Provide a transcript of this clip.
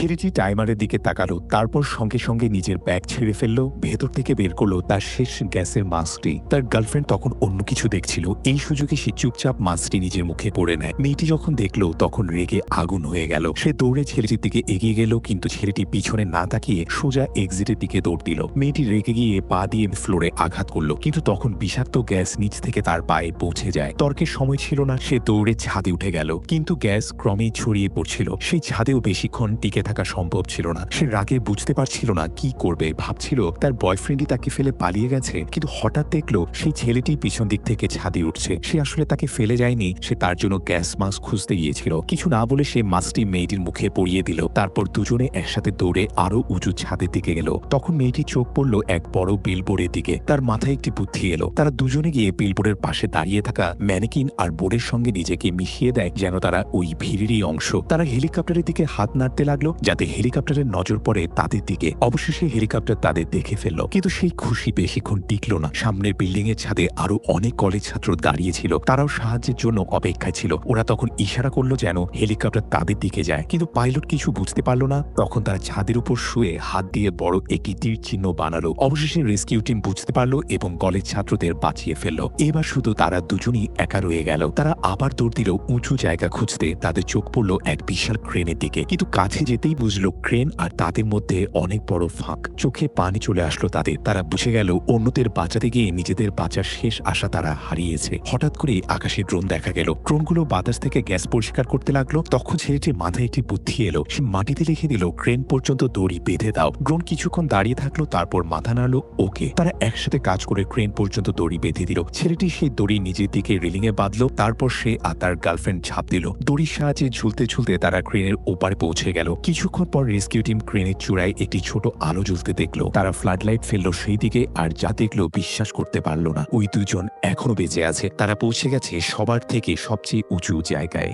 ছেলেটি টাইমারের দিকে তাকালো, তারপর সঙ্গে সঙ্গে নিজের ব্যাগ ছেড়ে ফেললো। ভেতর থেকে বের করলো তার শেষ গ্যাসের মাস্কটি। তার গার্লফ্রেন্ড তখন অন্য কিছু দেখছিল। এই সুযোগে সে চুপচাপ মাস্কটি নিজের মুখে পড়ে নেয়। মেয়েটি যখন দেখলো তখন রেগে আগুন হয়ে গেল। সে দৌড়ে ছেলেটির দিকে এগিয়ে গেল, কিন্তু ছেলেটি পিছনে না তাকিয়ে সোজা এক্সিটের দিকে দৌড় দিল। মেয়েটি রেগে গিয়ে পা দিয়ে ফ্লোরে আঘাত করলো, কিন্তু তখন বিষাক্ত গ্যাস নিচ থেকে তার পায়ে পৌঁছে যায়। তর্কের সময় ছিল না, সে দৌড়ে ছাদে উঠে গেল, কিন্তু গ্যাস ক্রমেই ছড়িয়ে পড়ছিল। সেই ছাদেও বেশিক্ষণ টিকে থাকা সম্ভব ছিল না। সে রাগে বুঝতে পারছিল না কি করবে। ভাবছিল তার বয়ফ্রেন্ডই তাকে ফেলে পালিয়ে গেছে, কিন্তু হঠাৎ দেখলো সেই ছেলেটি পিছন দিক থেকে ছাদে উঠছে। সে আসলে তাকে ফেলে যায়নি, সে তার জন্য গ্যাস মাস্ক খুঁজতে গিয়েছিল। কিছু না বলে সে মাস্কটি মেয়েটির মুখে পরিয়ে দিল। তারপর দুজনে একসাথে দৌড়ে আরো উঁচু ছাদের দিকে গেল। তখন মেয়েটি চোখ পড়ল এক বড় বিলবোর্ডের দিকে। তার মাথায় একটি বুদ্ধি এলো। তারা দুজনে গিয়ে বিলবোর্ডের পাশে দাঁড়িয়ে থাকা ম্যানেকিন আর বোর্ডের সঙ্গে নিজেকে মিশিয়ে দেয়, যেন তারা ওই ভিড়েরই অংশ। তারা হেলিকপ্টারের দিকে হাত নাড়তে লাগলো, যাতে হেলিকপ্টারের নজর পড়ে তাদের দিকে। অবশেষে হেলিকপ্টার তাদের দেখে ফেলল, কিন্তু সেই খুশি বেশিক্ষণ টিকলো না। সামনের বিল্ডিং এর ছাদে আরো অনেক কলেজ ছাত্র দাঁড়িয়ে ছিল। তারাও সাহায্যের জন্য অপেক্ষায় ছিল। ওরা তখন ইশারা করলো যেন হেলিকপ্টার তাদের দিকে যায়, কিন্তু পাইলট কিছু বুঝতে পারলো না। তখন তারা ছাদের উপর শুয়ে হাত দিয়ে বড় একটি তীর চিহ্ন বানালো। অবশেষে রেস্কিউ টিম বুঝতে পারলো এবং কলেজ ছাত্রদের বাঁচিয়ে ফেললো। এবার শুধু তারা দুজনই একা রয়ে গেল। তারা আবার দৌড় দিল উঁচু জায়গা খুঁজতে। তাদের চোখ পড়লো এক বিশাল ক্রেনের দিকে, কিন্তু কাছে যেতেই বুঝলো ক্রেন আর তাদের মধ্যে অনেক বড় ফাঁক। চোখে পানি চলে আসলো তাদের। তারা বুঝে গেল অন্যদের বাঁচাতে গিয়ে নিজেদের বাঁচার শেষ আশা তারা হারিয়েছে। হঠাৎ করে আকাশে ড্রোন দেখা গেল। ড্রোনগুলো বাতাস থেকে গ্যাস পরিষ্কার করতে লাগলো। তখন ছেলেটির মাথায় একটি বুদ্ধি এলো। সে মাটিতে লিখে দিল, ক্রেন পর্যন্ত দড়ি বেঁধে দাও। ড্রোন কিছুক্ষণ দাঁড়িয়ে থাকলো, তারপর মাথা নাড়লো, ওকে। তারা একসাথে কাজ করে ক্রেন পর্যন্ত দড়ি বেঁধে দিল। ছেলেটি সেই দড়ি নিজের দিকে রেলিং এ বাঁধলো। তারপর সে আর তার গার্লফ্রেন্ড ঝাঁপ দিল। দড়ির সাহায্যে ঝুলতে ঝুলতে তারা ক্রেনের ওপারে পৌঁছে গেল। কিছুক্ষণ পর রেস্কিউ টিম ক্রেনের চূড়ায় একটি ছোট আলো জ্বলতে দেখলো। তারা ফ্লাড লাইট ফেললো সেই দিকে, আর যা দেখলো বিশ্বাস করতে পারলো না। ওই দুজন এখনো বেঁচে আছে। তারা পৌঁছে গেছে সবার থেকে সবচেয়ে উঁচু জায়গায়।